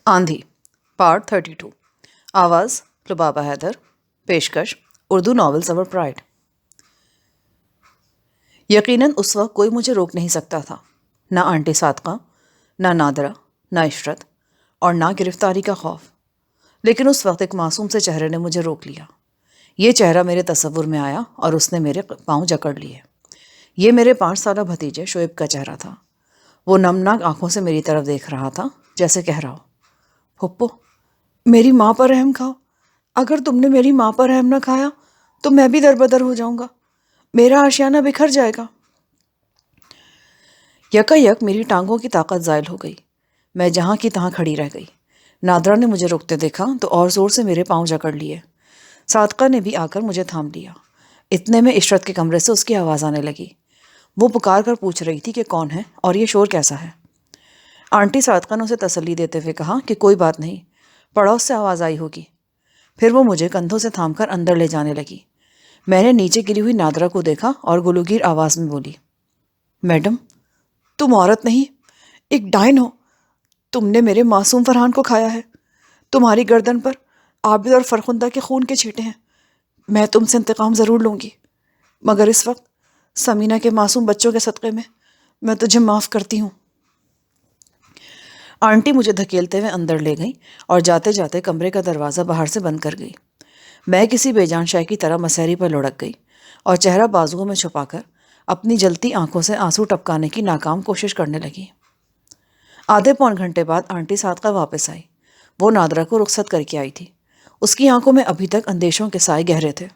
آندھی پارٹ 32 آواز لبابہ حیدر پیشکش اردو ناولز اور پرائڈ۔ یقیناً اس وقت کوئی مجھے روک نہیں سکتا تھا، نہ آنٹی صادقہ، نہ نادرہ، نہ عشرت، اور نہ گرفتاری کا خوف۔ لیکن اس وقت ایک معصوم سے چہرے نے مجھے روک لیا۔ یہ چہرہ میرے تصور میں آیا اور اس نے میرے پاؤں جکڑ لیے۔ یہ میرے 5 سالہ بھتیجے شعیب کا چہرہ تھا۔ وہ نمناک آنکھوں سے میری طرف دیکھ رہا تھا، جیسے کہہ رہا ہو، پھپھو میری ماں پر رحم کھاؤ۔ اگر تم نے میری ماں پر رحم نہ کھایا تو میں بھی دربدر ہو جاؤں گا، میرا آشیانہ بکھر جائے گا۔ یکا یک میری ٹانگوں کی طاقت زائل ہو گئی۔ میں جہاں کی تہاں کھڑی رہ گئی۔ نادرہ نے مجھے روکتے دیکھا تو اور زور سے میرے پاؤں جکڑ لیے۔ صادقہ نے بھی آ کر مجھے تھام لیا۔ اتنے میں عشرت کے کمرے سے اس کی آواز آنے لگی۔ وہ پکار کر پوچھ رہی تھی کہ کون ہے اور یہ شور کیسا ہے۔ آنٹی صادقہ نے اسے تسلی دیتے ہوئے کہا کہ کوئی بات نہیں، پڑوس سے آواز آئی ہوگی۔ پھر وہ مجھے کندھوں سے تھام کر اندر لے جانے لگی۔ میں نے نیچے گری ہوئی نادرہ کو دیکھا اور گلوگیر آواز میں بولی، میڈم تم عورت نہیں، ایک ڈائن ہو۔ تم نے میرے معصوم فرحان کو کھایا ہے۔ تمہاری گردن پر عابد اور فرخندہ کے خون کے چھینٹے ہیں۔ میں تم سے انتقام ضرور لوں گی، مگر اس وقت سمینہ کے معصوم بچوں کے صدقے میں تجھے معاف کرتی ہوں۔ آنٹی مجھے دھکیلتے ہوئے اندر لے گئی اور جاتے جاتے کمرے کا دروازہ باہر سے بند کر گئی۔ میں کسی بے جان شے کی طرح مسہری پر لڑک گئی اور چہرہ بازوؤں میں چھپا کر اپنی جلتی آنکھوں سے آنسو ٹپکانے کی ناکام کوشش کرنے لگی۔ آدھے پون گھنٹے بعد آنٹی صادقہ واپس آئی۔ وہ نادرہ کو رخصت کر کے آئی تھی۔ اس کی آنکھوں میں ابھی تک اندیشوں کے سائے گہرے تھے۔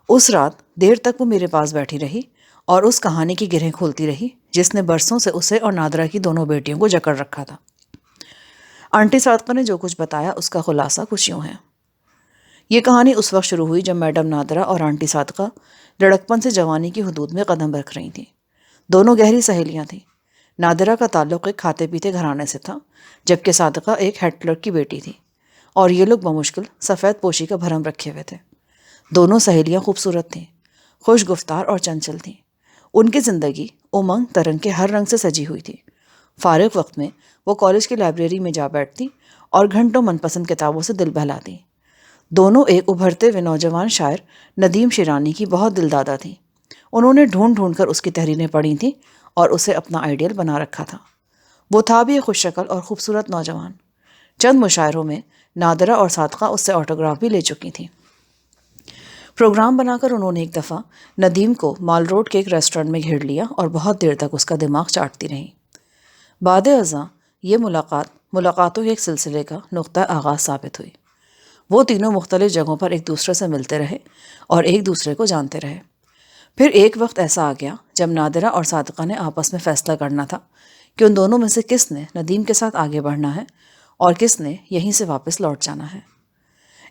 اس رات دیر تک وہ میرے پاس بیٹھی رہی اور اس کہانی کی گرہیں کھولتی رہی جس نے برسوں سے اسے اور نادرہ کی دونوں بیٹیوں کو جکڑ رکھا تھا۔ آنٹی صادقہ نے جو کچھ بتایا اس کا خلاصہ کچھ یوں ہے۔ یہ کہانی اس وقت شروع ہوئی جب میڈم نادرہ اور آنٹی صادقہ لڑکپن سے جوانی کی حدود میں قدم رکھ رہی تھیں۔ دونوں گہری سہیلیاں تھیں۔ نادرہ کا تعلق ایک کھاتے پیتے گھرانے سے تھا، جبکہ صادقہ ایک ہیڈ کلرک کی بیٹی تھی، اور یہ لوگ بمشکل سفید پوشی کا بھرم رکھے ہوئے تھے۔ دونوں سہیلیاں خوبصورت تھیں، خوش گفتار اور چنچل تھیں۔ ان کی زندگی امنگ ترنگ کے ہر رنگ سے سجی ہوئی تھی۔ فارغ وقت میں وہ کالج کی لائبریری میں جا بیٹھتی اور گھنٹوں من پسند کتابوں سے دل بہلاتی۔ دونوں ایک ابھرتے ہوئے نوجوان شاعر ندیم شیرانی کی بہت دل دادا تھیں۔ انہوں نے ڈھونڈ ڈھونڈ کر اس کی تحریریں پڑھی تھیں اور اسے اپنا آئیڈیل بنا رکھا تھا۔ وہ تھا بھی ایک خوش شکل اور خوبصورت نوجوان۔ چند مشاعروں میں نادرہ اور صادقہ اس سے آٹوگراف بھی لے چکی تھیں۔ پروگرام بنا کر انہوں نے ایک دفعہ ندیم کو مال روڈ کے ایک ریسٹورنٹ میں گھیر لیا اور بہت دیر تک اس کا دماغ چاٹتی رہیں۔ بعد ازاں یہ ملاقاتوں کے ایک سلسلے کا نقطہ آغاز ثابت ہوئی۔ وہ تینوں مختلف جگہوں پر ایک دوسرے سے ملتے رہے اور ایک دوسرے کو جانتے رہے۔ پھر ایک وقت ایسا آ گیا جب نادرہ اور صادقہ نے آپس میں فیصلہ کرنا تھا کہ ان دونوں میں سے کس نے ندیم کے ساتھ آگے بڑھنا ہے اور کس نے یہیں سے واپس لوٹ جانا ہے۔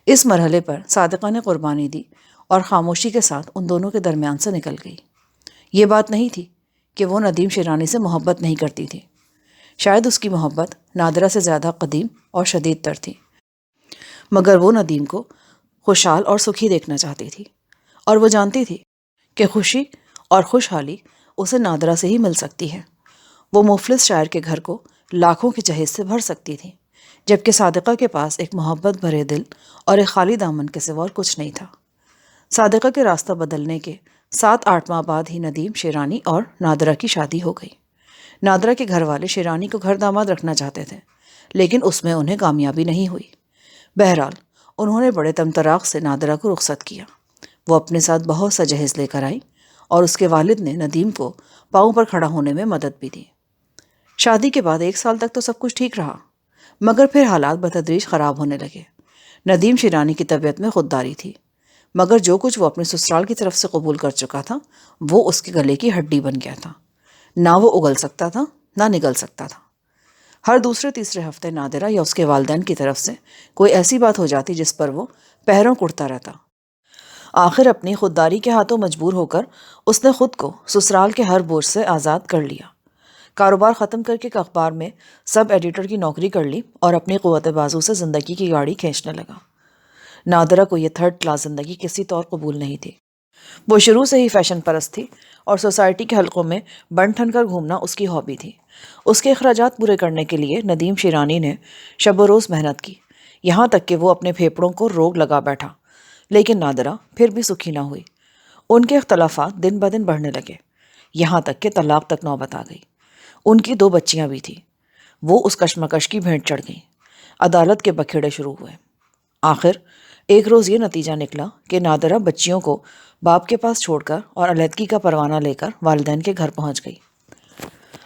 اس مرحلے پر صادقہ نے قربانی دی اور خاموشی کے ساتھ ان دونوں کے درمیان سے نکل گئی۔ یہ بات نہیں تھی کہ وہ ندیم شیرانی سے محبت نہیں کرتی تھی۔ شاید اس کی محبت نادرہ سے زیادہ قدیم اور شدید تر تھی، مگر وہ ندیم کو خوشحال اور سکھی دیکھنا چاہتی تھی، اور وہ جانتی تھی کہ خوشی اور خوشحالی اسے نادرہ سے ہی مل سکتی ہے۔ وہ مفلس شاعر کے گھر کو لاکھوں کی جہیز سے بھر سکتی تھی، جبکہ صادقہ کے پاس ایک محبت بھرے دل اور ایک خالی دامن کے سوا اور کچھ نہیں تھا۔ صادقہ کے راستہ بدلنے کے 7-8 ماہ بعد ہی ندیم شیرانی اور نادرہ کی شادی ہو گئی۔ نادرہ کے گھر والے شیرانی کو گھر داماد رکھنا چاہتے تھے، لیکن اس میں انہیں کامیابی نہیں ہوئی۔ بہرحال انہوں نے بڑے طمطراق سے نادرہ کو رخصت کیا۔ وہ اپنے ساتھ بہت سا جہیز لے کر آئی اور اس کے والد نے ندیم کو پاؤں پر کھڑا ہونے میں مدد بھی دی۔ شادی کے بعد 1 سال تک تو سب کچھ ٹھیک رہا، مگر پھر حالات بتدریج خراب ہونے لگے۔ ندیم شیرانی کی طبیعت میں خودداری تھی، مگر جو کچھ وہ اپنے سسرال کی طرف سے قبول کر چکا تھا وہ اس کے گلے کی ہڈی بن گیا تھا۔ نہ وہ اگل سکتا تھا، نہ نگل سکتا تھا۔ ہر دوسرے تیسرے ہفتے نادرہ یا اس کے والدین کی طرف سے کوئی ایسی بات ہو جاتی جس پر وہ پیروں کڑتا رہتا۔ آخر اپنی خودداری کے ہاتھوں مجبور ہو کر اس نے خود کو سسرال کے ہر بوجھ سے آزاد کر لیا۔ کاروبار ختم کر کے ایک اخبار میں سب ایڈیٹر کی نوکری کر لی اور اپنی قوت بازو سے زندگی کی گاڑی کھینچنے لگا۔ نادرہ کو یہ 3rd کلاس زندگی کسی طور قبول نہیں تھی۔ وہ شروع سے ہی فیشن پرست تھی اور سوسائٹی کے حلقوں میں بن ٹھن کر گھومنا اس کی ہابی تھی۔ اس کے اخراجات پورے کرنے کے لیے ندیم شیرانی نے شب و روز محنت کی، یہاں تک کہ وہ اپنے پھیپھڑوں کو روگ لگا بیٹھا، لیکن نادرہ پھر بھی سکھی نہ ہوئی۔ ان کے اختلافات دن بدن بڑھنے لگے، یہاں تک کہ طلاق تک نوبت آ گئی۔ ان کی 2 بچیاں بھی تھیں۔ وہ اس کشمکش کی بھینٹ چڑھ گئیں۔ عدالت کے بکھیڑے شروع ہوئے۔ آخر ایک روز یہ نتیجہ نکلا کہ نادرہ بچیوں کو باپ کے پاس چھوڑ کر اور علیحدگی کا پروانہ لے کر والدین کے گھر پہنچ گئی۔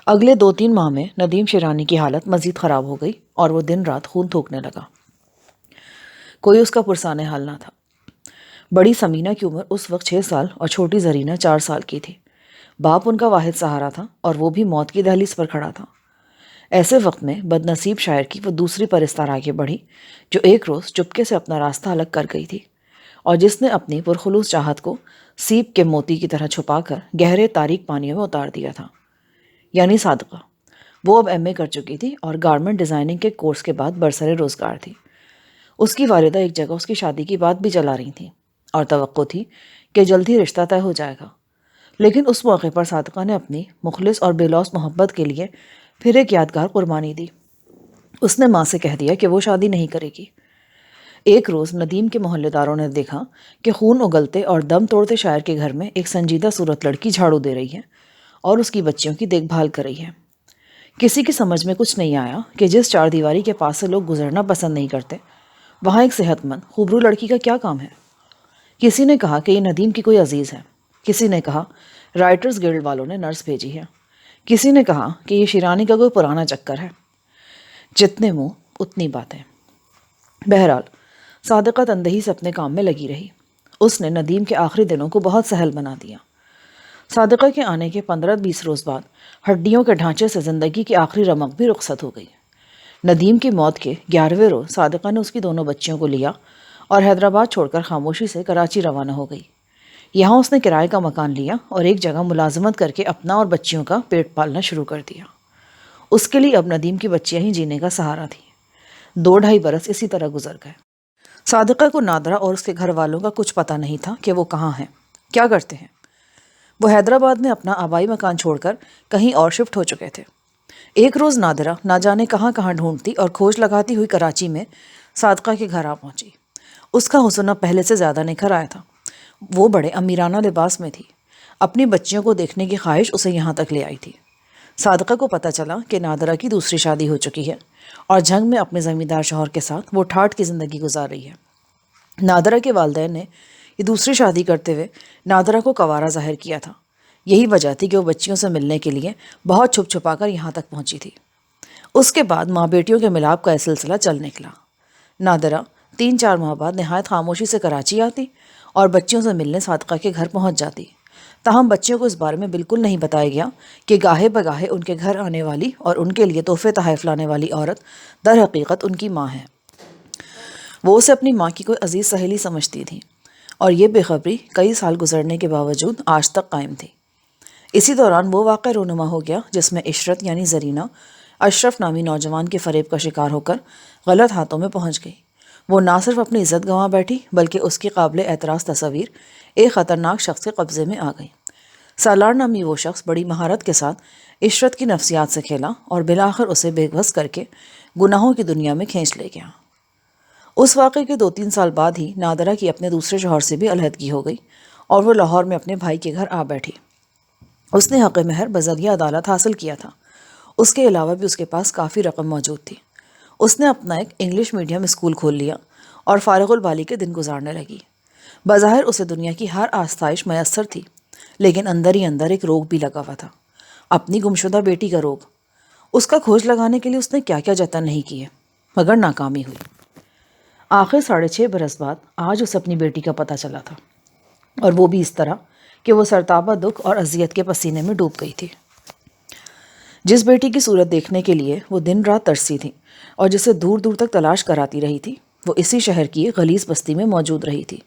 اگلے 2-3 ماہ میں ندیم شیرانی کی حالت مزید خراب ہو گئی اور وہ دن رات خون تھوکنے لگا۔ کوئی اس کا پرسان حال نہ تھا۔ بڑی سمینہ کی عمر اس وقت 6 سال اور چھوٹی زرینہ 4 سال کی تھی۔ باپ ان کا واحد سہارا تھا اور وہ بھی موت کی دہلیز پر کھڑا تھا۔ ایسے وقت میں بد نصیب شاعر کی وہ دوسری پرستار آگے بڑھی جو ایک روز چپکے سے اپنا راستہ الگ کر گئی تھی اور جس نے اپنی پرخلوص چاہت کو سیپ کے موتی کی طرح چھپا کر گہرے تاریک پانیوں میں اتار دیا تھا، یعنی صادقہ۔ وہ اب ایم اے کر چکی تھی اور گارمنٹ ڈیزائننگ کے کورس کے بعد برسر روزگار تھی۔ اس کی والدہ ایک جگہ اس کی شادی کی بات بھی چلا رہی تھیں اور توقع تھی کہ جلد ہی رشتہ طے ہو جائے گا، لیکن اس موقع پر صادقہ نے اپنی مخلص اور بے لوث محبت کے لیے پھر ایک یادگار قربانی دی۔ اس نے ماں سے کہہ دیا کہ وہ شادی نہیں کرے گی۔ ایک روز ندیم کے محلے داروں نے دیکھا کہ خون اگلتے اور دم توڑتے شاعر کے گھر میں ایک سنجیدہ صورت لڑکی جھاڑو دے رہی ہے اور اس کی بچیوں کی دیکھ بھال کر رہی ہے۔ کسی کی سمجھ میں کچھ نہیں آیا کہ جس 4 دیواری کے پاس سے لوگ گزرنا پسند نہیں کرتے، وہاں ایک صحت مند خوبرو لڑکی کا کیا کام ہے؟ کسی نے کہا کہ یہ ندیم کی کوئی عزیز ہے، کسی نے کہا رائٹرز گلڈ والوں نے نرس بھیجی ہے، کسی نے کہا کہ یہ شیرانی کا کوئی پرانا چکر ہے۔ جتنے منہ اتنی باتیں۔ بہرحال صادقہ تندہی سے اپنے کام میں لگی رہی۔ اس نے ندیم کے آخری دنوں کو بہت سہل بنا دیا۔ صادقہ کے آنے کے 15-20 روز بعد ہڈیوں کے ڈھانچے سے زندگی کی آخری رمق بھی رخصت ہو گئی۔ ندیم کی موت کے 11ویں روز صادقہ نے اس کی 2 بچیوں کو لیا اور حیدرآباد چھوڑ کر خاموشی سے کراچی روانہ ہو گئی۔ یہاں اس نے کرائے کا مکان لیا اور ایک جگہ ملازمت کر کے اپنا اور بچیوں کا پیٹ پالنا شروع کر دیا۔ اس کے لیے اب ندیم کی بچیاں ہی جینے کا سہارا تھیں۔ 2-2.5 برس اسی طرح گزر گئے۔ صادقہ کو نادرہ اور اس کے گھر والوں کا کچھ پتہ نہیں تھا کہ وہ کہاں ہیں، کیا کرتے ہیں۔ وہ حیدرآباد میں اپنا آبائی مکان چھوڑ کر کہیں اور شفٹ ہو چکے تھے۔ ایک روز نادرہ نہ جانے کہاں کہاں ڈھونڈتی اور کھوج لگاتی ہوئی کراچی میں صادقہ کے گھر آ پہنچی۔ اس کا حسن اب پہلے سے زیادہ نکھر آیا تھا۔ وہ بڑے امیرانہ لباس میں تھی۔ اپنی بچیوں کو دیکھنے کی خواہش اسے یہاں تک لے آئی تھی۔ صادقہ کو پتہ چلا کہ نادرہ کی دوسری شادی ہو چکی ہے اور جھنگ میں اپنے زمیندار شوہر کے ساتھ وہ ٹھاٹھ کی زندگی گزار رہی ہے۔ نادرہ کے والدین نے یہ دوسری شادی کرتے ہوئے نادرہ کو کنوارا ظاہر کیا تھا۔ یہی وجہ تھی کہ وہ بچیوں سے ملنے کے لیے بہت چھپ چھپا کر یہاں تک پہنچی تھی۔ اس کے بعد ماں بیٹیوں کے ملاپ کا سلسلہ چل نکلا۔ نادرہ 3-4 ماہ بعد نہایت خاموشی سے کراچی آتی اور بچیوں سے ملنے صادقہ کے گھر پہنچ جاتی۔ تاہم بچیوں کو اس بارے میں بالکل نہیں بتایا گیا کہ گاہے بگاہے ان کے گھر آنے والی اور ان کے لیے تحفے تحائف لانے والی عورت در حقیقت ان کی ماں ہے۔ وہ اسے اپنی ماں کی کوئی عزیز سہیلی سمجھتی تھی اور یہ بے خبری کئی سال گزرنے کے باوجود آج تک قائم تھی۔ اسی دوران وہ واقعہ رونما ہو گیا جس میں عشرت یعنی زرینہ اشرف نامی نوجوان کے فریب کا شکار ہو کر غلط ہاتھوں میں پہنچ گئی۔ وہ نہ صرف اپنی عزت گنوا بیٹھی بلکہ اس کی قابل اعتراض تصاویر ایک خطرناک شخص کے قبضے میں آ گئی۔ سالار نامی وہ شخص بڑی مہارت کے ساتھ عشرت کی نفسیات سے کھیلا اور بالآخر اسے بے بس کر کے گناہوں کی دنیا میں کھینچ لے گیا۔ اس واقعے کے 2-3 سال بعد ہی نادرہ کی اپنے دوسرے شوہر سے بھی علیحدگی ہو گئی اور وہ لاہور میں اپنے بھائی کے گھر آ بیٹھی۔ اس نے حق مہر بذریعہ عدالت حاصل کیا تھا۔ اس کے علاوہ بھی اس کے پاس کافی رقم موجود تھی۔ اس نے اپنا ایک انگلش میڈیم اسکول کھول لیا اور فارغ البالی کے دن گزارنے لگی۔ بظاہر اسے دنیا کی ہر آسائش میسر تھی، لیکن اندر ہی اندر ایک روگ بھی لگا ہوا تھا، اپنی گمشدہ بیٹی کا روگ۔ اس کا کھوج لگانے کے لیے اس نے کیا کیا جتن نہیں کیے، مگر ناکامی ہوئی۔ آخر 6.5 برس بعد آج اسے اپنی بیٹی کا پتہ چلا تھا، اور وہ بھی اس طرح کہ وہ سرتابہ دکھ اور اذیت کے پسینے میں ڈوب گئی تھی۔ جس بیٹی کی صورت دیکھنے کے لیے وہ دن رات ترسی تھی اور جسے دور دور تک تلاش کراتی رہی تھی، وہ اسی شہر کی غلیظ بستی میں موجود رہی تھی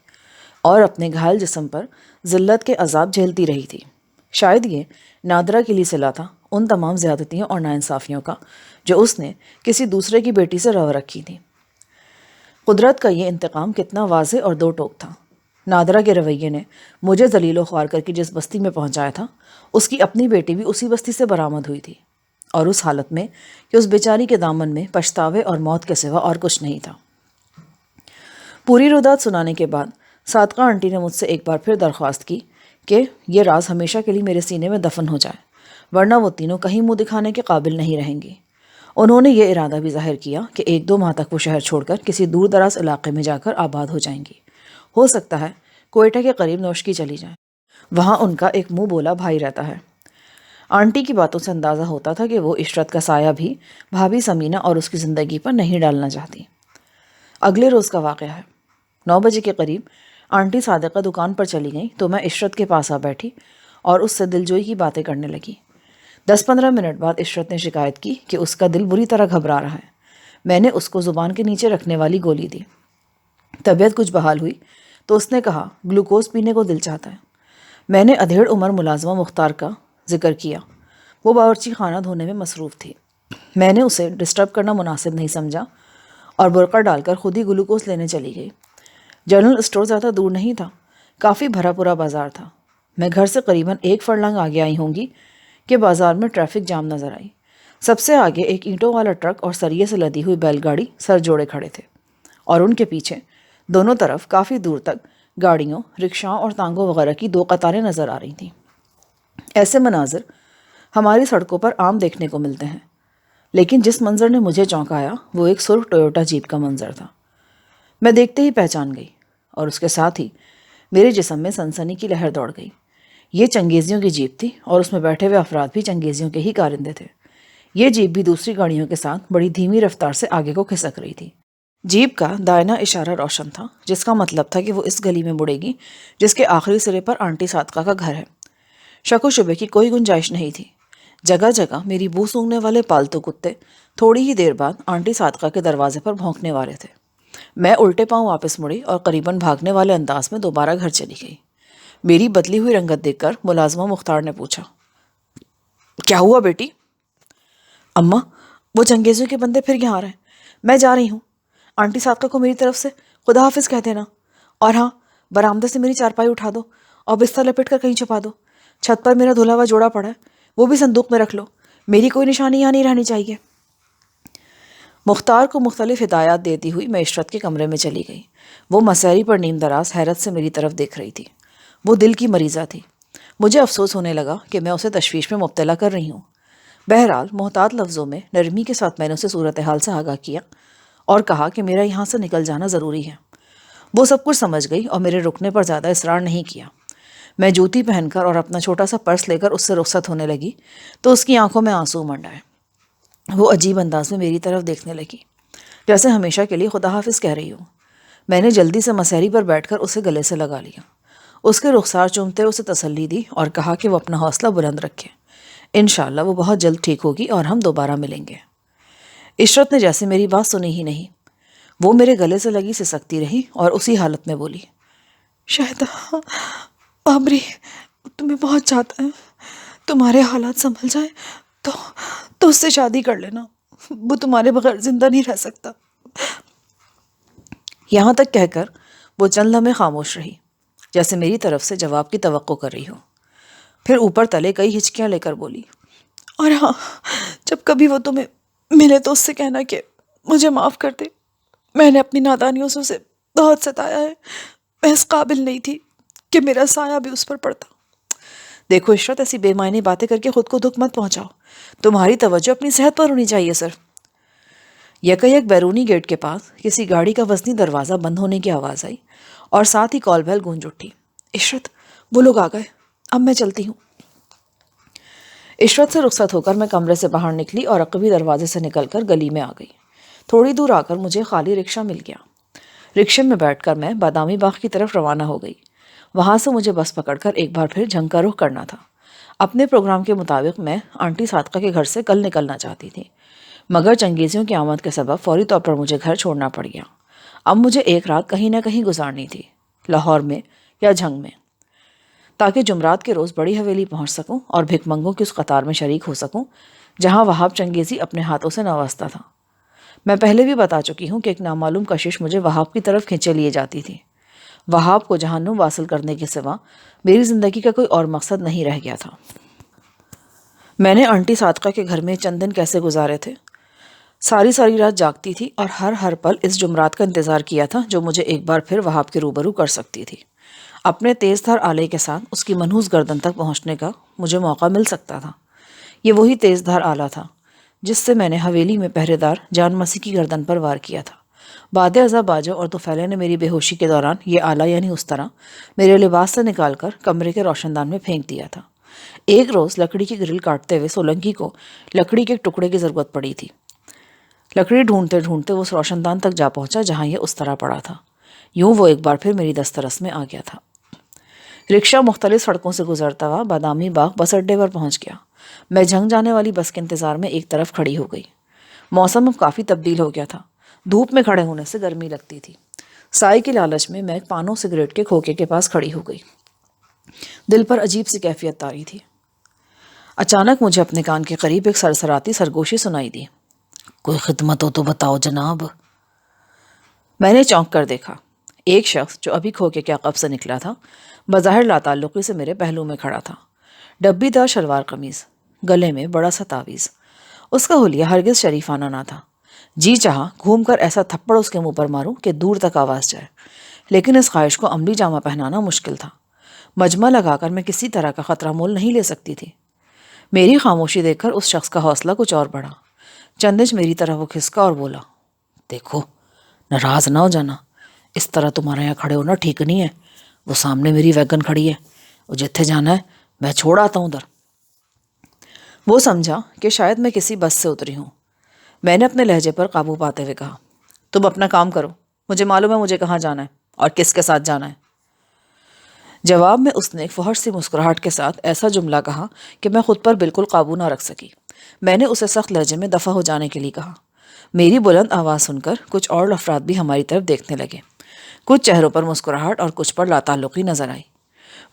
اور اپنے گھائل جسم پر ذلت کے عذاب جھیلتی رہی تھی۔ شاید یہ نادرہ کے لیے صلہ تھا ان تمام زیادتیوں اور ناانصافیوں کا جو اس نے کسی دوسرے کی بیٹی سے روا رکھی تھی۔ قدرت کا یہ انتقام کتنا واضح اور دو ٹوک تھا۔ نادرہ کے رویے نے مجھے ذلیل و خوار کر کے جس بستی میں پہنچایا تھا، اس کی اپنی بیٹی بھی اسی بستی سے برآمد ہوئی تھی، اور اس حالت میں کہ اس بیچاری کے دامن میں پچھتاوے اور موت کے سوا اور کچھ نہیں تھا۔ پوری رودات سنانے کے بعد صادقہ آنٹی نے مجھ سے ایک بار پھر درخواست کی کہ یہ راز ہمیشہ کے لیے میرے سینے میں دفن ہو جائے، ورنہ وہ تینوں کہیں منہ دکھانے کے قابل نہیں رہیں گی۔ انہوں نے یہ ارادہ بھی ظاہر کیا کہ 1-2 ماہ تک وہ شہر چھوڑ کر کسی دور دراز علاقے میں جا کر آباد ہو جائیں گی، ہو سکتا ہے کوئٹہ کے قریب نوشکی چلی جائیں، وہاں ان کا ایک منہ بولا بھائی رہتا ہے۔ آنٹی کی باتوں سے اندازہ ہوتا تھا کہ وہ عشرت کا سایہ بھی بھابھی سمینہ اور اس کی زندگی پر نہیں ڈالنا چاہتی۔ اگلے روز کا واقعہ ہے۔ 9 بجے کے قریب آنٹی صادقہ دکان پر چلی گئیں تو میں عشرت کے پاس آ بیٹھی اور اس سے دلجوئی کی باتیں کرنے لگی۔ 10-15 منٹ بعد عشرت نے شکایت کی کہ اس کا دل بری طرح گھبرا رہا ہے۔ میں نے اس کو زبان کے نیچے رکھنے والی گولی دی۔ طبیعت کچھ بحال ہوئی تو اس نے کہا گلوکوز پینے کو دل چاہتا ہے۔ میں نے ادھیڑ عمر ملازمہ مختار کا ذکر کیا، وہ باورچی خانہ دھونے میں مصروف تھی۔ میں نے اسے ڈسٹرب کرنا مناسب نہیں سمجھا اور برقع ڈال کر خود ہی گلوکوز لینے چلی گئی۔ جنرل اسٹور زیادہ دور نہیں تھا، کافی بھرا پورا بازار تھا۔ میں گھر سے قریباً 1 فرلنگ آگے آئی ہوں گی کہ بازار میں ٹریفک جام نظر آئی۔ سب سے آگے ایک اینٹوں والا ٹرک اور سریے سے لدی ہوئی بیل گاڑی سر جوڑے کھڑے تھے، اور ان کے پیچھے دونوں طرف کافی دور تک گاڑیوں، رکشاؤں اور تانگوں وغیرہ کی 2 قطاریں نظر آ رہی تھیں۔ ایسے مناظر ہماری سڑکوں پر عام دیکھنے کو ملتے ہیں، لیکن جس منظر نے مجھے چونکایا وہ ایک سرخ ٹویوٹا جیپ کا منظر تھا۔ میں دیکھتے ہی پہچان گئی، اور اس کے ساتھ ہی میرے جسم میں سنسنی کی لہر دوڑ گئی۔ یہ چنگیزیوں کی جیپ تھی، اور اس میں بیٹھے ہوئے افراد بھی چنگیزیوں کے ہی کارندے تھے۔ یہ جیپ بھی دوسری گاڑیوں کے ساتھ بڑی دھیمی رفتار سے آگے کو کھسک رہی تھی۔ جیپ کا دائیں اشارہ روشن تھا، جس کا مطلب تھا کہ وہ اس گلی میں مڑے گی جس کے آخری سرے پر آنٹی صادقہ کا گھر ہے۔ شک و شبے کی کوئی گنجائش نہیں تھی۔ جگہ جگہ میری بو سونگھنے والے پالتو کتے تھوڑی ہی دیر بعد آنٹی صادقہ کے دروازے پر بھونکنے والے تھے۔ میں الٹے پاؤں واپس مڑی اور قریباً بھاگنے والے انداز میں دوبارہ گھر چلی گئی۔ میری بدلی ہوئی رنگت دیکھ کر ملازمہ مختار نے پوچھا، کیا ہوا بیٹی؟ اماں، وہ چنگیزیوں کے بندے پھر یہاں آ رہے ہیں، میں جا رہی ہوں۔ آنٹی صادقہ کو میری طرف سے خدا حافظ کہہ دینا، اور ہاں، برآمدے سے میری چارپائی اٹھا دو اور بستر لپیٹ کر کہیں چھپا دو۔ چھت پر میرا دھلا ہوا جوڑا پڑا ہے، وہ بھی صندوق میں رکھ لو، میری کوئی نشانی یہاں نہیں رہنی چاہیے۔ مختار کو مختلف ہدایات دیتی ہوئی میں عشرت کے کمرے میں چلی گئی۔ وہ مسحری پر نیم دراز حیرت سے میری طرف دیکھ رہی تھی۔ وہ دل کی مریضہ تھی۔ مجھے افسوس ہونے لگا کہ میں اسے تشویش میں مبتلا کر رہی ہوں۔ بہرحال محتاط لفظوں میں نرمی کے ساتھ میں نے اسے صورتحال سے آگاہ کیا اور کہا کہ میرا یہاں سے نکل جانا ضروری ہے۔ وہ سب کچھ سمجھ گئی اور میرے رکنے پر زیادہ اصرار نہیں کیا۔ میں جوتی پہن کر اور اپنا چھوٹا سا پرس لے کر اس سے رخصت ہونے لگی تو اس کی آنکھوں میں آنسو منڈ آئے۔ وہ عجیب انداز میں میری طرف دیکھنے لگی، جیسے ہمیشہ کے لیے خدا حافظ کہہ رہی ہوں۔ میں نے جلدی سے مسحری پر بیٹھ کر اسے گلے سے لگا لیا، اس کے رخسار چومتے اسے تسلی دی اور کہا کہ وہ اپنا حوصلہ بلند رکھے، انشاءاللہ وہ بہت جلد ٹھیک ہوگی اور ہم دوبارہ ملیں گے۔ عشرت نے جیسے میری بات سنی ہی نہیں، وہ میرے گلے سے لگی سسکتی رہی اور اسی حالت میں بولی، شاہدہ، بابری تمہیں بہت چاہتا ہے، تمہارے حالات سنبھل جائیں تو اس سے شادی کر لینا، وہ تمہارے بغیر زندہ نہیں رہ سکتا۔ یہاں تک کہہ کر وہ چند لمحے خاموش رہی، جیسے میری طرف سے جواب کی توقع کر رہی ہو۔ پھر اوپر تلے کئی ہچکیاں لے کر بولی، اور ہاں، جب کبھی وہ تمہیں ملے تو اس سے کہنا کہ مجھے معاف کر دے، میں نے اپنی نادانیوں سے اسے بہت ستایا ہے، میں اس قابل نہیں تھی کہ میرا سایہ بھی اس پر پڑتا۔ دیکھو عشرت، ایسی بے معنی باتیں کر کے خود کو دکھ مت پہنچاؤ، تمہاری توجہ اپنی صحت پر ہونی چاہیے صرف۔ یکا بیرونی گیٹ کے پاس کسی گاڑی کا وزنی دروازہ بند ہونے کی آواز آئی اور ساتھ ہی کال بیل گونج اٹھی۔ عشرت، وہ لوگ آ گئے، اب میں چلتی ہوں۔ عشرت سے رخصت ہو کر میں کمرے سے باہر نکلی اور عقبی دروازے سے نکل کر گلی میں آ گئی۔ تھوڑی دور آ کر مجھے خالی رکشہ مل گیا۔ رکشے میں بیٹھ کر میں بادامی باغ کی طرف روانہ ہو گئی۔ وہاں سے مجھے بس پکڑ کر ایک بار پھر جھنگ کا رخ کرنا تھا۔ اپنے پروگرام کے مطابق میں آنٹی صادقہ کے گھر سے کل نکلنا چاہتی تھی، مگر چنگیزیوں کی آمد کے سبب فوری طور پر مجھے گھر چھوڑنا پڑ گیا۔ اب مجھے ایک رات کہیں نہ کہیں گزارنی تھی، لاہور میں یا جھنگ میں، تاکہ جمعرات کے روز بڑی حویلی پہنچ سکوں اور بھک منگوں کی اس قطار میں شریک ہو سکوں جہاں وہاب چنگیزی اپنے ہاتھوں سے نوازتا تھا۔ میں پہلے بھی بتا چکی ہوں کہ ایک نامعلوم کشش مجھے وہاب کی طرف کھینچے لیے جاتی تھی۔ وہاب کو جہنم واصل کرنے کے سوا میری زندگی کا کوئی اور مقصد نہیں رہ گیا تھا۔ میں نے آنٹی صادقہ کے گھر میں چند دن کیسے گزارے تھے؟ ساری رات جاگتی تھی اور ہر پل اس جمعرات کا انتظار کیا تھا جو مجھے ایک بار پھر وہاب کے روبرو کر سکتی تھی۔ اپنے تیز دھار آلے کے ساتھ اس کی منحوس گردن تک پہنچنے کا مجھے موقع مل سکتا تھا۔ یہ وہی تیز دھار آلہ تھا جس سے میں نے حویلی میں پہرے دار جان مسیح کی گردن پر وار کیا تھا۔ بعد ازاں باجو اور طفیلہ نے میری بے ہوشی کے دوران یہ آلہ یعنی اس طرح میرے لباس سے نکال کر کمرے کے روشن دان میں پھینک دیا تھا۔ ایک روز لکڑی کی گرل کاٹتے ہوئے سولنکی کو لکڑی کے ایک ٹکڑے کی ضرورت پڑی تھی۔ لکڑی ڈھونڈتے ڈھونڈتے وہ اس روشن دان تک جا پہنچا جہاں یہ اس طرح پڑا تھا۔ یوں وہ ایک بار پھر میری دسترس میں آ گیا تھا۔ رکشہ مختلف سڑکوں سے گزرتا ہوا بادامی باغ بس اڈے پر پہنچ گیا۔ میں جھنگ جانے والی بس کے انتظار میں ایک طرف کھڑی ہو گئی۔ موسم اب کافی تبدیل ہو گیا تھا۔ دھوپ میں کھڑے ہونے سے گرمی لگتی تھی۔ سائے کی لالچ میں میں پانوں سگریٹ کے کھوکے کے پاس کھڑی ہو گئی۔ دل پر عجیب سی کیفیت طاری تھی۔ اچانک مجھے اپنے کان کے قریب ایک سرسراتی سرگوشی سنائی دی۔ کوئی خدمت ہو تو بتاؤ جناب۔ میں نے چونک کر دیکھا۔ ایک شخص جو ابھی کھوکے کے عقب سے نکلا تھا بظاہر لاتعلقی سے میرے پہلو میں کھڑا تھا۔ ڈبی دار شلوار قمیض، گلے میں بڑا سا تعویذ۔ اس کا حلیہ ہرگز شریفانہ نہ تھا۔ جی چاہا گھوم کر ایسا تھپڑ اس کے منہ پر ماروں کہ دور تک آواز جائے، لیکن اس خواہش کو عملی جامہ پہنانا مشکل تھا۔ مجمع لگا کر میں کسی طرح کا خطرہ مول نہیں لے سکتی تھی۔ میری خاموشی دیکھ کر اس شخص کا حوصلہ کچھ اور بڑھا۔ چند انچ میری طرف وہ کھسکا اور بولا، دیکھو ناراض نہ ہو جانا، اس طرح تمہارے یہاں کھڑے ہونا ٹھیک نہیں ہے۔ وہ سامنے میری ویگن کھڑی ہے، وہ جتھے جانا ہے میں چھوڑ آتا ہوں ادھر۔ وہ سمجھا کہ شاید میں کسی بس سے اتری ہوں۔ میں نے اپنے لہجے پر قابو پاتے ہوئے کہا، تم اپنا کام کرو، مجھے معلوم ہے مجھے کہاں جانا ہے اور کس کے ساتھ جانا ہے۔ جواب میں اس نے ایک فحش سی مسکراہٹ کے ساتھ ایسا جملہ کہا کہ میں خود پر بالکل قابو نہ رکھ سکی۔ میں نے اسے سخت لہجے میں دفع ہو جانے کے لیے کہا۔ میری بلند آواز سن کر کچھ اور افراد بھی ہماری طرف دیکھنے لگے۔ کچھ چہروں پر مسکراہٹ اور کچھ پر لاتعلقی نظر آئی۔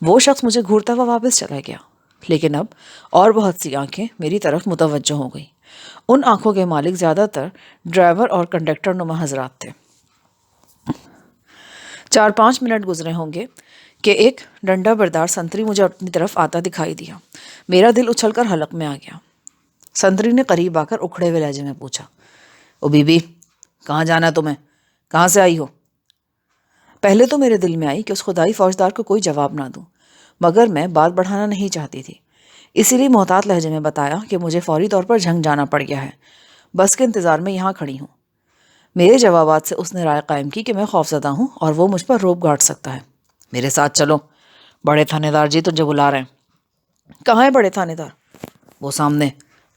وہ شخص مجھے گھورتا ہوا واپس چلا گیا، لیکن اب اور بہت سی آنکھیں میری طرف متوجہ ہو گئیں۔ ان آنکھوں کے مالک زیادہ تر ڈرائیور اور کنڈکٹر نما حضرات تھے۔ 4-5 منٹ گزرے ہوں گے کہ ایک ڈنڈا بردار سنتری مجھے اپنی طرف آتا دکھائی دیا۔ میرا دل اچھل کر حلق میں آ گیا۔ سنتری نے قریب آ کر اکھڑے ہوئے لہجے میں پوچھا، او بی بی کہاں جانا ہے تمہیں؟ کہاں سے آئی ہو؟ پہلے تو میرے دل میں آئی کہ اس خدائی فوجدار کو کوئی جواب نہ دوں، مگر میں بات بڑھانا نہیں چاہتی تھی، اسی لیے محتاط لہجے میں بتایا کہ مجھے فوری طور پر جھنگ جانا پڑ گیا ہے، بس کے انتظار میں یہاں کھڑی ہوں۔ میرے جوابات سے اس نے رائے قائم کی کہ میں خوفزدہ ہوں اور وہ مجھ پر روب گاڑ سکتا ہے۔ میرے ساتھ چلو، بڑے تھانے دار جی تجھے بلا رہے ہیں۔ کہاں ہے بڑے تھانے دار؟ وہ سامنے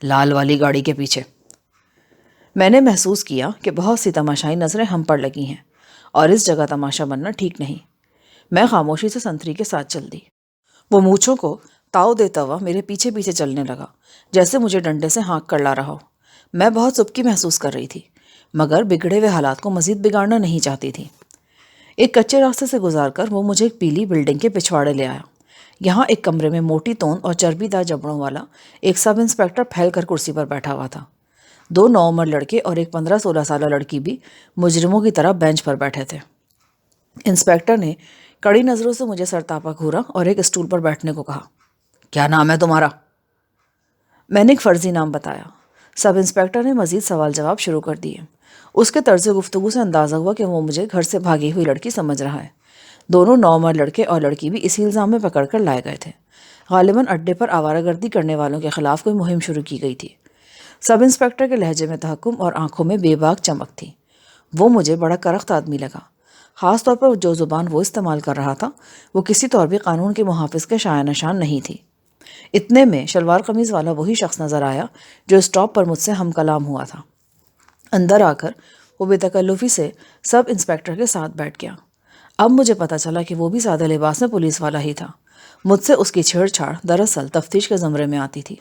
لال والی گاڑی کے پیچھے۔ میں نے محسوس کیا کہ بہت سی تماشائی نظریں ہم پر لگی ہیں اور اس جگہ تماشا بننا ٹھیک نہیں۔ میں خاموشی سے سنتری کے ساتھ چل دی۔ وہ مونچھوں کو تاؤ دیتا ہوا میرے پیچھے پیچھے چلنے لگا، جیسے مجھے ڈنڈے سے ہانک کر لا رہا ہو۔ میں بہت سبکی محسوس کر رہی تھی، مگر بگڑے ہوئے حالات کو مزید بگاڑنا نہیں چاہتی تھی۔ ایک کچے راستے سے گزار کر وہ مجھے ایک پیلی بلڈنگ کے پچھواڑے لے آیا۔ یہاں ایک کمرے میں موٹی توند اور چربی دار جبڑوں والا ایک سب انسپیکٹر پھیل کر کرسی پر بیٹھا ہوا تھا۔ 2 نوعمر لڑکے اور ایک 15-16 سالہ لڑکی بھی مجرموں کی طرح بینچ پر بیٹھے تھے۔ انسپیکٹر نے کڑی نظروں سے مجھے سرتاپا گھورا اور ایک اسٹول پر بیٹھنے کو کہا۔ کیا نام ہے تمہارا؟ میں نے ایک فرضی نام بتایا۔ سب انسپیکٹر نے مزید سوال جواب شروع کر دیے۔ اس کے طرز گفتگو سے اندازہ ہوا کہ وہ مجھے گھر سے بھاگی ہوئی لڑکی سمجھ رہا ہے۔ دونوں نوعمر لڑکے اور لڑکی بھی اسی الزام میں پکڑ کر لائے گئے تھے۔ غالباً اڈے پر آوارہ گردی کرنے والوں کے خلاف کوئی مہم شروع کی گئی تھی۔ سب انسپیکٹر کے لہجے میں تحکم اور آنکھوں میں بے باک چمک تھی۔ وہ مجھے بڑا کرخت آدمی لگا، خاص طور پر جو زبان وہ استعمال کر رہا تھا وہ کسی طور بھی قانون کے محافظ کے شایع نشان نہیں تھی۔ اتنے میں شلوار قمیض والا وہی شخص نظر آیا جو اسٹاپ پر مجھ سے ہم کلام ہوا تھا۔ اندر آ کر وہ بے تکلفی سے سب انسپیکٹر کے ساتھ بیٹھ گیا۔ اب مجھے پتہ چلا کہ وہ بھی سادہ لباس میں پولیس والا ہی تھا۔ مجھ سے اس کی چھیڑ چھاڑ دراصل تفتیش کے زمرے میں آتی تھی۔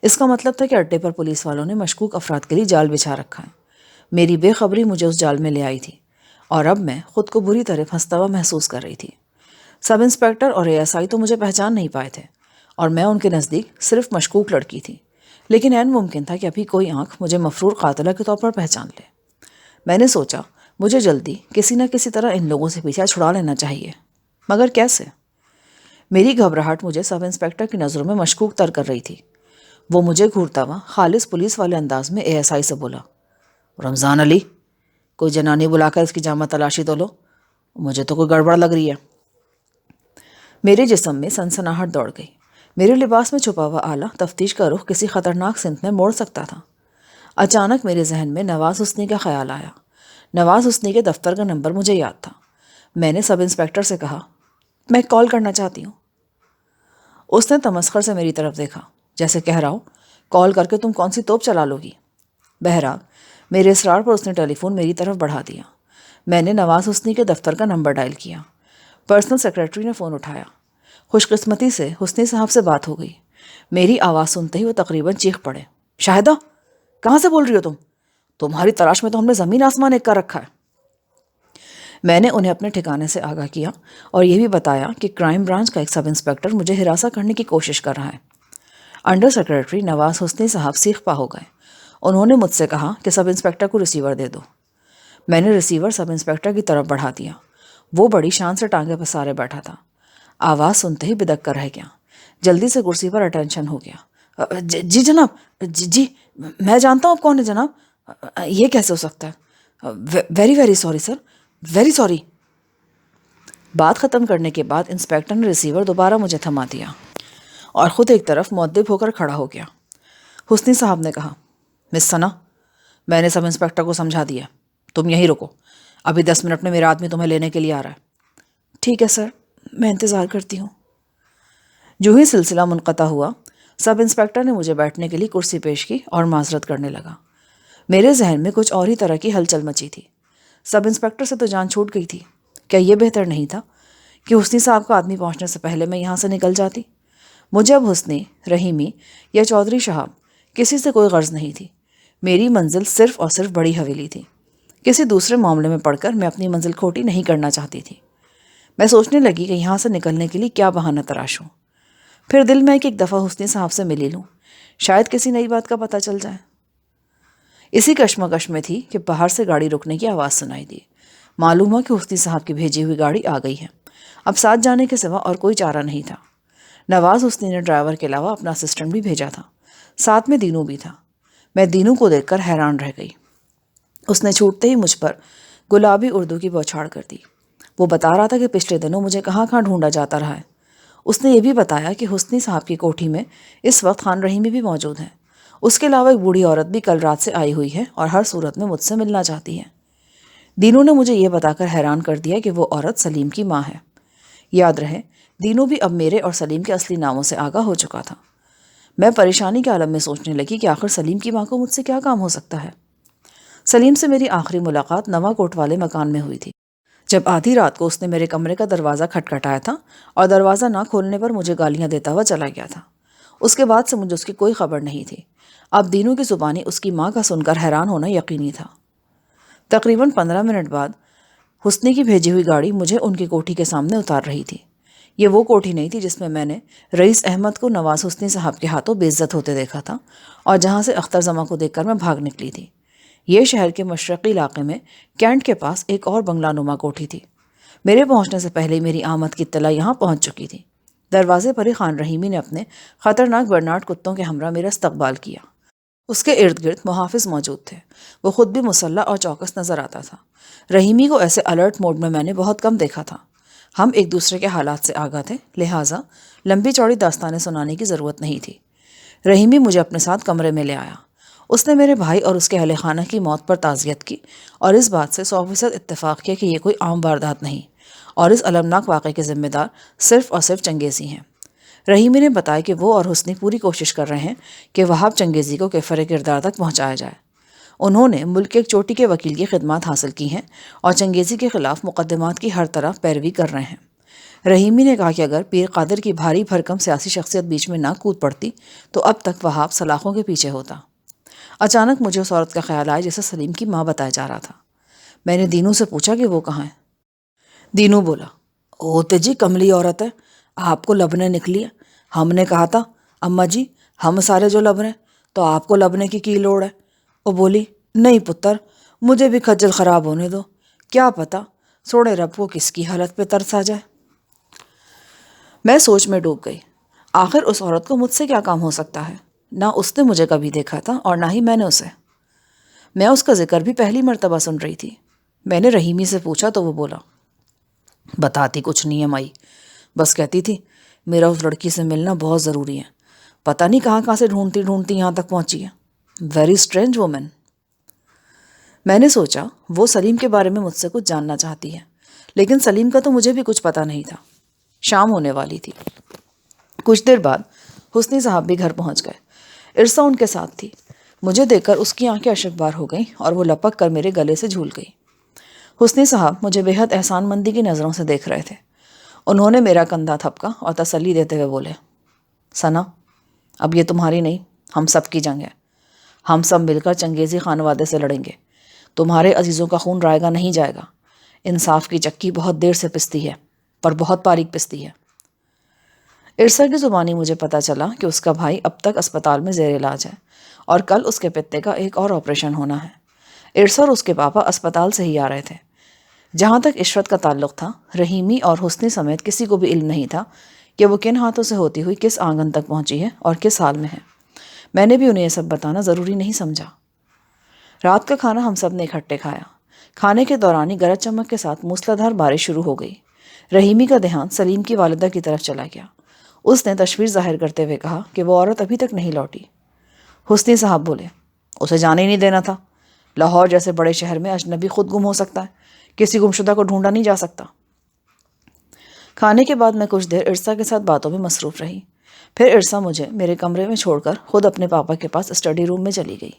اس کا مطلب تھا کہ اڈے پر پولیس والوں نے مشکوک افراد کے لیے جال بچھا رکھا ہے۔ میری بے خبری مجھے اس جال میں لے آئی تھی اور اب میں خود کو بری طرح پھنستا ہوا محسوس کر رہی تھی۔ سب انسپیکٹر اور ASI تو مجھے پہچان نہیں پائے تھے اور میں ان کے نزدیک صرف مشکوک لڑکی تھی، لیکن عین ممکن تھا کہ ابھی کوئی آنکھ مجھے مفرور قاتلہ کے طور پر پہچان لے۔ میں نے سوچا مجھے جلدی کسی نہ کسی طرح ان لوگوں سے پیچھا چھڑا لینا چاہیے، مگر کیسے؟ میری گھبراہٹ مجھے سب انسپیکٹر کی نظروں میں مشکوک تر کر رہی تھی۔ وہ مجھے گھورتا ہوا خالص پولیس والے انداز میں ASI سے بولا، رمضان علی، کوئی جنانی بلا کر اس کی جامع تلاشی تو لو، مجھے تو کوئی گڑبڑ لگ رہی ہے۔ میرے جسم میں سنسناہٹ دوڑ گئی۔ میرے لباس میں چھپا ہوا آلہ تفتیش کا رخ کسی خطرناک سمت میں موڑ سکتا تھا۔ اچانک میرے ذہن میں نواز حسنی کا خیال آیا۔ نواز حسنی کے دفتر کا نمبر مجھے یاد تھا۔ میں نے سب انسپیکٹر سے کہا، میں کال کرنا چاہتی ہوں۔ اس نے تمسخر سے میری طرف دیکھا، جیسے کہہ رہا ہو کال کر کے تم کون سی توپ چلا لو گی۔ بہرحال میرے اصرار پر اس نے ٹیلی فون میری طرف بڑھا دیا۔ میں نے نواز حسنی کے دفتر کا نمبر ڈائل کیا۔ پرسنل سیکرٹری نے فون اٹھایا۔ خوش قسمتی سے حسنی صاحب سے بات ہو گئی۔ میری آواز سنتے ہی وہ تقریباً چیخ پڑے، شاہدہ کہاں سے بول رہی ہو تم؟ تمہاری تلاش میں تو ہم نے زمین آسمان ایک کر رکھا ہے۔ میں نے انہیں اپنے ٹھکانے سے آگاہ کیا اور یہ بھی بتایا کہ کرائم برانچ کا ایک سب انسپیکٹر مجھے ہراساں کرنے کی کوشش کر رہا ہے۔ انڈر سیکرٹری نواز حسنی صاحب سیخ پا ہو گئے۔ انہوں نے مجھ سے کہا کہ سب انسپیکٹر کو ریسیور دے دو۔ میں نے ریسیور سب انسپیکٹر کی طرف بڑھا دیا۔ وہ بڑی شان سے ٹانگیں پسارے بیٹھا تھا۔ آواز سنتے ہی بدک کر رہ گیا۔ جلدی سے کرسی پر اٹینشن ہو گیا۔ جی جناب، جی میں جانتا ہوں آپ کون ہے جناب، یہ کیسے ہو سکتا ہے؟ Very very sorry sir, very sorry. بات ختم کرنے کے بعد انسپیکٹر نے ریسیور دوبارہ مجھے تھما دیا اور خود ایک طرف مؤدب ہو کر کھڑا ہو گیا۔ حسنی صاحب نے کہا، مس ثنا، میں نے سب انسپیکٹر کو سمجھا دیا، تم یہیں رکو، ابھی 10 منٹ میں میرا آدمی تمہیں لینے کے لیے آ رہا ہے۔ ٹھیک ہے سر، میں انتظار کرتی ہوں۔ جو ہی سلسلہ منقطع ہوا، سب انسپیکٹر نے مجھے بیٹھنے کے لیے کرسی پیش کی اور معذرت کرنے لگا۔ میرے ذہن میں کچھ اور ہی طرح کی ہلچل مچی تھی۔ سب انسپیکٹر سے تو جان چھوٹ گئی تھی، کیا یہ بہتر نہیں تھا کہ حسنی صاحب کا آدمی پہنچنے سے پہلے میں یہاں سے نکل جاتی؟ مجھے اب حسنی، رحیمی یا چودھری صاحب کسی سے کوئی غرض نہیں تھی۔ میری منزل صرف اور صرف بڑی حویلی تھی۔ کسی دوسرے معاملے میں پڑھ کر میں اپنی منزل کھوٹی نہیں کرنا چاہتی تھی۔ میں سوچنے لگی کہ یہاں سے نکلنے کے لیے کیا بہانہ تراشوں۔ پھر دل میں ایک دفعہ حسنی صاحب سے ملی لوں، شاید کسی نئی بات کا پتہ چل جائے۔ اسی کشمکش میں تھی کہ باہر سے گاڑی رکنے کی آواز سنائی دی۔ معلوم ہوا کہ حسنی صاحب کی بھیجی ہوئی گاڑی آ گئی ہے۔ اب ساتھ جانے کے سوا اور کوئی چارہ نہیں تھا۔ نواز حسنی نے ڈرائیور کے علاوہ اپنا اسسٹنٹ بھی بھیجا تھا، ساتھ میں دینو بھی تھا۔ میں دینو کو دیکھ کر حیران رہ گئی۔ اس نے چھوٹتے ہی مجھ پر گلابی اردو کی بوچھاڑ کر دی۔ وہ بتا رہا تھا کہ پچھلے دنوں مجھے کہاں کہاں ڈھونڈا جاتا رہا ہے۔ اس نے یہ بھی بتایا کہ حسنی صاحب کی کوٹھی میں اس وقت خان رحیمی بھی موجود ہیں۔ اس کے علاوہ ایک بوڑھی عورت بھی کل رات سے آئی ہوئی ہے اور ہر صورت میں مجھ سے ملنا چاہتی ہے۔ دینو نے مجھے یہ بتا کر حیران کر دیا کہ وہ عورت سلیم کی ماں ہے۔ یاد رہے، دینو بھی اب میرے اور سلیم کے اصلی ناموں سے آگاہ ہو چکا تھا۔ میں پریشانی کے عالم میں سوچنے لگی کہ آخر سلیم کی ماں کو مجھ سے کیا کام ہو سکتا ہے۔ سلیم سے میری آخری ملاقات نواں کوٹ والے مکان میں ہوئی تھی، جب آدھی رات کو اس نے میرے کمرے کا دروازہ کھٹکھٹایا تھا اور دروازہ نہ کھولنے پر مجھے گالیاں دیتا ہوا چلا گیا تھا۔ اس کے بعد سے مجھے اس کی کوئی خبر نہیں تھی۔ اب دینو کی زبانی اس کی ماں کا سن کر حیران ہونا یقینی تھا۔ تقریباً 15 منٹ بعد حسنی کی بھیجی ہوئی گاڑی مجھے ان کی کوٹھی کے سامنے اتار رہی تھی۔ یہ وہ کوٹھی نہیں تھی جس میں نے رئیس احمد کو نواز حسنی صاحب کے ہاتھوں بے عزت ہوتے دیکھا تھا اور جہاں سے اختر زماں کو دیکھ کر میں بھاگ نکلی تھی۔ یہ شہر کے مشرقی علاقے میں کینٹ کے پاس ایک اور بنگلہ نما کوٹھی تھی۔ میرے پہنچنے سے پہلے میری آمد کی اطلاع یہاں پہنچ چکی تھی۔ دروازے پر ہی خان رحیمی نے اپنے خطرناک برنارڈ کتوں کے ہمراہ میرا استقبال کیا۔ اس کے ارد گرد محافظ موجود تھے۔ وہ خود بھی مسلح اور چوکس نظر آتا تھا۔ رحیمی کو ایسے الرٹ موڈ میں نے بہت کم دیکھا تھا۔ ہم ایک دوسرے کے حالات سے آگاہ تھے، لہٰذا لمبی چوڑی داستانیں سنانے کی ضرورت نہیں تھی۔ رحیمی مجھے اپنے ساتھ کمرے میں لے آیا۔ اس نے میرے بھائی اور اس کے اہل خانہ کی موت پر تعزیت کی اور اس بات سے 100% اتفاق کیا کہ یہ کوئی عام واردات نہیں اور اس المناک واقعے کے ذمہ دار صرف اور صرف چنگیزی ہیں۔ رحیمی نے بتایا کہ وہ اور حسنی پوری کوشش کر رہے ہیں کہ وہاب چنگیزی کو کیفر کردار تک پہنچایا جائے۔ انہوں نے ملک کے ایک چوٹی کے وکیل کی خدمات حاصل کی ہیں اور چنگیزی کے خلاف مقدمات کی ہر طرح پیروی کر رہے ہیں۔ رحیمی نے کہا کہ اگر پیر قادر کی بھاری بھرکم سیاسی شخصیت بیچ میں نہ کود پڑتی تو اب تک وہاب سلاخوں کے پیچھے ہوتا۔ اچانک مجھے اس عورت کا خیال آیا جسے سلیم کی ماں بتایا جا رہا تھا۔ میں نے دینو سے پوچھا کہ وہ کہاں ہے۔ دینو بولا، اوتے جی کملی عورت ہے، آپ کو لبنے نکلی ہے۔ ہم نے کہا تھا اماں جی ہم سارے جو لب رہے ہیں تو آپ کو لبنے کی لوڑ ہے۔ وہ بولی، نہیں پتر، مجھے بھی کھجل خراب ہونے دو، کیا پتا سوڑے رب کو کس کی حالت پہ ترس آ جائے۔ میں سوچ میں ڈوب گئی۔ آخر اس عورت کو مجھ سے کیا کام ہو سکتا ہے؟ نہ اس نے مجھے کبھی دیکھا تھا اور نہ ہی میں نے اسے۔ میں اس کا ذکر بھی پہلی مرتبہ سن رہی تھی۔ میں نے رحیمی سے پوچھا تو وہ بولا، بتاتی کچھ نہیں ہے مائی، بس کہتی تھی میرا اس لڑکی سے ملنا بہت ضروری ہے، پتہ نہیں کہاں کہاں سے ڈھونڈتی ڈھونڈتی یہاں تک پہنچی ہے۔ Very strange woman. میں نے سوچا وہ سلیم کے بارے میں مجھ سے کچھ جاننا چاہتی ہے، لیکن سلیم کا تو مجھے بھی کچھ پتہ نہیں تھا۔ شام ہونے والی تھی۔ کچھ دیر بعد حسنی صاحب بھی گھر پہنچ گئے۔ ارسا ان کے ساتھ تھی۔ مجھے دیکھ کر اس کی آنکھیں اشکبار ہو گئیں اور وہ لپک کر میرے گلے سے جھول گئی۔ حسنی صاحب مجھے بے حد احسان مندی کی نظروں سے دیکھ رہے تھے۔ انہوں نے میرا کندھا تھپکا اور تسلی دیتے ہوئے بولے، ثنا، اب یہ تمہاری نہیں، ہم سب کی جنگ ہے۔ ہم سب مل کر چنگیزی خانوادے سے لڑیں گے۔ تمہارے عزیزوں کا خون رائے گا نہیں جائے گا۔ انصاف کی چکی بہت دیر سے پستی ہے، پر بہت باریک پستی ہے۔ ارسا کی زبانی مجھے پتا چلا کہ اس کا بھائی اب تک اسپتال میں زیر علاج ہے اور کل اس کے پتے کا ایک اور آپریشن ہونا ہے۔ ارسا اور اس کے پاپا اسپتال سے ہی آ رہے تھے۔ جہاں تک عشرت کا تعلق تھا، رحیمی اور حسنی سمیت کسی کو بھی علم نہیں تھا کہ وہ کن ہاتھوں سے ہوتی ہوئی کس آنگن تک پہنچی ہے اور کس حال میں ہے۔ میں نے بھی انہیں یہ سب بتانا ضروری نہیں سمجھا۔ رات کا کھانا ہم سب نے اکٹھے کھایا۔ کھانے کے دوران ہی گرج چمک کے ساتھ موسلادھار بارش شروع ہو گئی۔ رحیمی کا دھیان سلیم کی والدہ کی طرف چلا گیا۔ اس نے تشویش ظاہر کرتے ہوئے کہا کہ وہ عورت ابھی تک نہیں لوٹی۔ حسنی صاحب بولے، اسے جانے ہی نہیں دینا تھا۔ لاہور جیسے بڑے شہر میں اجنبی خود گم ہو سکتا ہے، کسی گمشدہ کو ڈھونڈا نہیں جا سکتا۔ کھانے کے بعد میں کچھ دیر ارسا کے ساتھ باتوں میں مصروف رہی۔ پھر ارسا مجھے میرے کمرے میں چھوڑ کر خود اپنے پاپا کے پاس اسٹڈی روم میں چلی گئی۔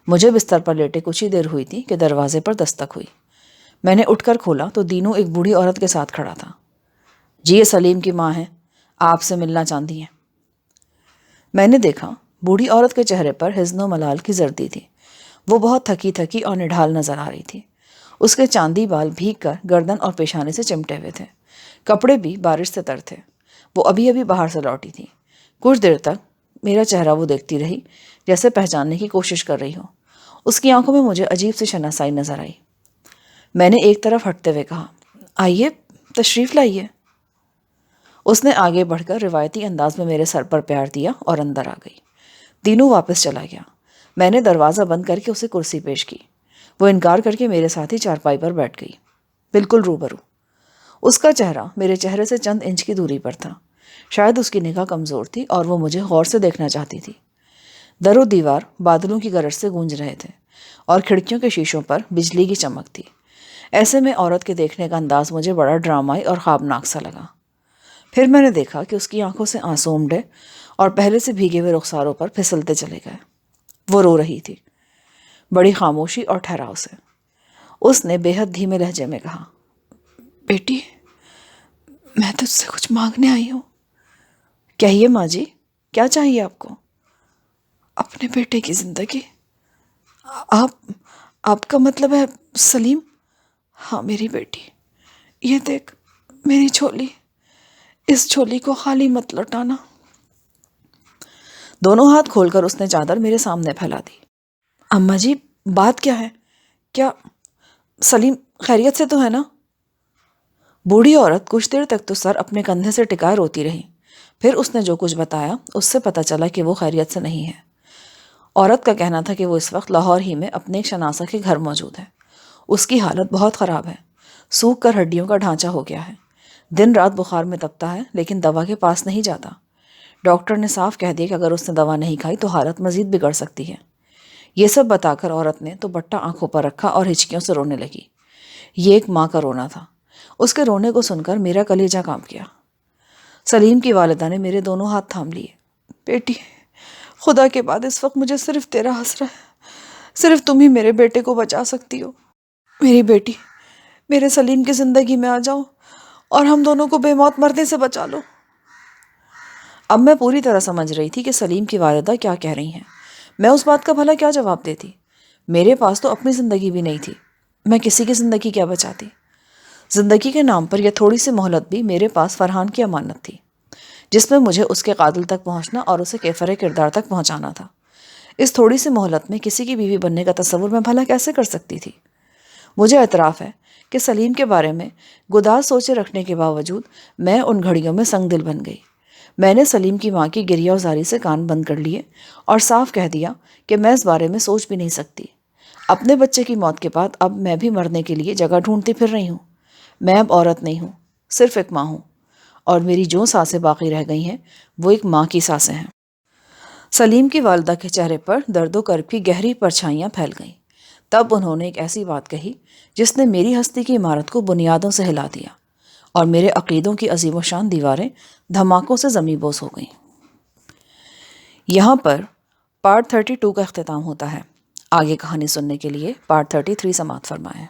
مجھے بستر پر لیٹے کچھ ہی دیر ہوئی تھی کہ دروازے پر دستک ہوئی۔ میں نے اٹھ کر کھولا تو دینو ایک بوڑھی عورت کے ساتھ کھڑا تھا۔ جی یہ سلیم کی ماں ہے، آپ سے ملنا چاہتی ہیں۔ میں نے دیکھا بوڑھی عورت کے چہرے پر حزن و ملال کی زردی تھی۔ وہ بہت تھکی تھکی اور نڈھال نظر آ رہی تھی۔ اس کے چاندی بال بھیگ کر گردن اور پیشانے سے چمٹے ہوئے تھے۔ کپڑے بھی بارش سے تر تھے۔ وہ ابھی ابھی باہر سے لوٹی تھی۔ کچھ دیر تک میرا چہرہ وہ دیکھتی رہی، جیسے پہچاننے کی کوشش کر رہی ہو۔ اس کی آنکھوں میں مجھے عجیب سی شناسائی نظر آئی۔ میں نے ایک طرف ہٹتے ہوئے کہا، آئیے، تشریف لائیے۔ اس نے آگے بڑھ کر روایتی انداز میں میرے سر پر پیار دیا اور اندر آ گئی۔ دینو واپس چلا گیا۔ میں نے دروازہ بند کر کے اسے کرسی پیش کی۔ وہ انکار کر کے میرے ساتھ ہی چارپائی پر بیٹھ گئی، بالکل روبرو۔ اس کا چہرہ میرے چہرے سے چند انچ کی دوری پر تھا۔ شاید اس کی نگاہ کمزور تھی اور وہ مجھے غور سے دیکھنا چاہتی تھی۔ در و دیوار بادلوں کی گرج سے گونج رہے تھے اور کھڑکیوں کے شیشوں پر بجلی کی چمک تھی۔ ایسے میں عورت کے دیکھنے کا انداز مجھے بڑا ڈرامائی اور خوابناک سا لگا۔ پھر میں نے دیکھا کہ اس کی آنکھوں سے آنسو امڈے اور پہلے سے بھیگے ہوئے رخساروں پر پھسلتے چلے گئے۔ وہ رو رہی تھی، بڑی خاموشی اور ٹھہراؤ سے۔ اس نے بے حد دھیمے لہجے میں کہا، بیٹی، میں تجھ سے کچھ مانگنے آئی ہوں۔ کہیے ماں جی، کیا چاہیے آپ کو؟ اپنے بیٹے کی زندگی۔ آپ کا مطلب ہے سلیم؟ ہاں میری بیٹی، یہ دیکھ میری جھولی، اس جھولی کو خالی مت لوٹانا۔ دونوں ہاتھ کھول کر اس نے چادر میرے سامنے پھیلا دی۔ اماں جی، بات کیا ہے؟ کیا سلیم خیریت سے تو ہے نا؟ بوڑھی عورت کچھ دیر تک تو سر اپنے کندھے سے ٹکائے روتی رہی۔ پھر اس نے جو کچھ بتایا اس سے پتہ چلا کہ وہ خیریت سے نہیں ہے۔ عورت کا کہنا تھا کہ وہ اس وقت لاہور ہی میں اپنے ایک شناسہ کے گھر موجود ہے۔ اس کی حالت بہت خراب ہے، سوکھ کر ہڈیوں کا ڈھانچہ ہو گیا ہے۔ دن رات بخار میں تپتا ہے لیکن دوا کے پاس نہیں جاتا۔ ڈاکٹر نے صاف کہہ دیا کہ اگر اس نے دوا نہیں کھائی تو حالت مزید بگڑ سکتی ہے۔ یہ سب بتا کر عورت نے تو بٹا آنکھوں پر رکھا اور ہچکیوں سے رونے لگی۔ یہ ایک ماں کا رونا تھا۔ اس کے رونے کو سن کر میرا کلیجہ کانپ گیا۔ سلیم کی والدہ نے میرے دونوں ہاتھ تھام لیے۔ بیٹی، خدا کے بعد اس وقت مجھے صرف تیرا آسرا ہے، صرف تم ہی میرے بیٹے کو بچا سکتی ہو۔ میری بیٹی، میرے سلیم کی زندگی میں آ جاؤ اور ہم دونوں کو بے موت مرنے سے بچا لو۔ اب میں پوری طرح سمجھ رہی تھی کہ سلیم کی والدہ کیا کہہ رہی ہیں۔ میں اس بات کا بھلا کیا جواب دیتی؟ میرے پاس تو اپنی زندگی بھی نہیں تھی، میں کسی کی زندگی کیا بچاتی؟ زندگی کے نام پر یہ تھوڑی سی مہلت بھی میرے پاس فرحان کی امانت تھی، جس میں مجھے اس کے قاتل تک پہنچنا اور اسے کیفر کردار تک پہنچانا تھا۔ اس تھوڑی سی مہلت میں کسی کی بیوی بننے کا تصور میں بھلا کیسے کر سکتی تھی؟ مجھے اعتراف ہے کہ سلیم کے بارے میں گداز سوچے رکھنے کے باوجود میں ان گھڑیوں میں سنگ دل بن گئی۔ میں نے سلیم کی ماں کی گریہ وزاری سے کان بند کر لیے اور صاف کہہ دیا کہ میں اس بارے میں سوچ بھی نہیں سکتی۔ اپنے بچے کی موت کے بعد اب میں بھی مرنے کے لیے جگہ ڈھونڈتی پھر رہی ہوں۔ میں اب عورت نہیں ہوں، صرف ایک ماں ہوں، اور میری جو سانسیں باقی رہ گئی ہیں وہ ایک ماں کی سانسیں ہیں۔ سلیم کی والدہ کے چہرے پر درد و کرب کی گہری پرچھائیاں پھیل گئیں۔ تب انہوں نے ایک ایسی بات کہی جس نے میری ہستی کی عمارت کو بنیادوں سے ہلا دیا اور میرے عقیدوں کی عظیم و شان دیواریں دھماکوں سے زمیں بوس ہو گئیں۔ یہاں پر پارٹ 32 کا اختتام ہوتا ہے۔ آگے کہانی سننے کے لیے پارٹ 33 سماعت فرمائیں۔